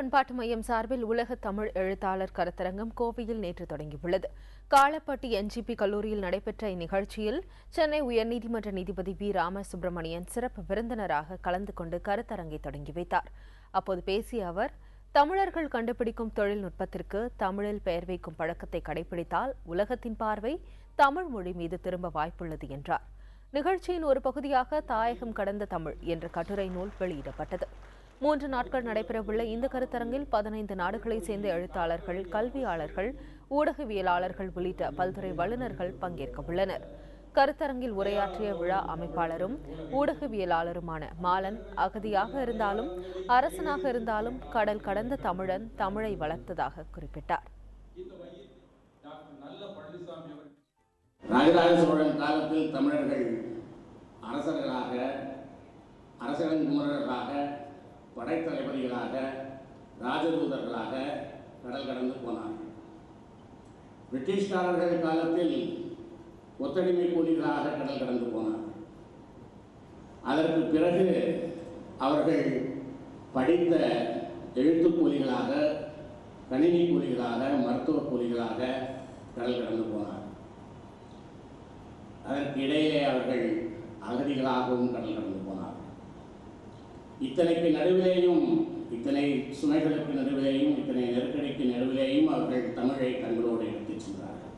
பண்பாட்டு மையம் சார்பில் உலக தமிழ் எழுத்தாளர் கருத்தரங்கம் கோவையில் நேற்று தொடங்கியுள்ளது. காலப்பட்டி என்ஜிபி கல்லூரியில் நடைபெற்ற இந்நிகழ்ச்சியில் சென்னை உயர்நீதிமன்ற நீதிபதி வி. ராமசுப்ரமணியன் சிறப்பு விருந்தினராக கலந்து கொண்டு கருத்தரங்கை தொடங்கி வைத்தார். அப்போது பேசிய அவர், தமிழர்கள் கண்டுபிடிக்கும் தொழில்நுட்பத்திற்கு தமிழில் பெயர் வைக்கும் பழக்கத்தை கடைபிடித்தால் உலகத்தின் பார்வை தமிழ் மொழி மீது திரும்ப வாய்ப்புள்ளது என்றார். நிகழ்ச்சியின் ஒரு பகுதியாக தாயகம் கடந்த தமிழ் என்ற கட்டுரை நூல் வெளியிடப்பட்டது. 3 நாட்கள் நடைபெறவுள்ள இந்த கருத்தரங்கில் 15 நாடுகளைச் சேர்ந்த எழுத்தாளர்கள், கல்வியாளர்கள், ஊடகவியலாளர்கள் உள்ளிட்ட பல்துறை வல்லுநர்கள் பங்கேற்க உள்ளனர். கருத்தரங்கில் உரையாற்றிய விழா அமைப்பாளரும் ஊடகவியலாளருமான மாலன், அகதியாக இருந்தாலும் அரசனாக இருந்தாலும் கடல் கடந்த தமிழன் தமிழை வளர்த்ததாக குறிப்பிட்டார். ராஜராஜ சோழன் காலத்தில் தமிழர்கள் அரசர்களாக, அரசரின் குமரர்களாக, படைத்தளபதிகளாக, ராஜதூதர்களாக கடல் கடந்து போனார்கள். பிரிட்டிஷ்காரர்கள் காலத்தில் ஒத்தடிமை கூலிகளாக கடல் கடந்து போனார்கள். அதற்கு பிறகு அவர்கள் படித்த எழுத்து கூலிகளாக, கணினி கூலிகளாக, மருத்துவ கூலிகளாக கடல் கடந்து போனார்கள். அதற்கு இடையிலே அவர்கள் அகதிகளாகவும் கடல் கடந்து போனார்கள். இத்தனைக்கு நடுவிலேயும், இத்தனை சுமைகளுக்கு நடுவிலேயும், இத்தனை நெருக்கடிக்கு நடுவிலேயும் அவர்கள் தமிழை தங்களோடு எடுத்துச் சென்றார்கள்.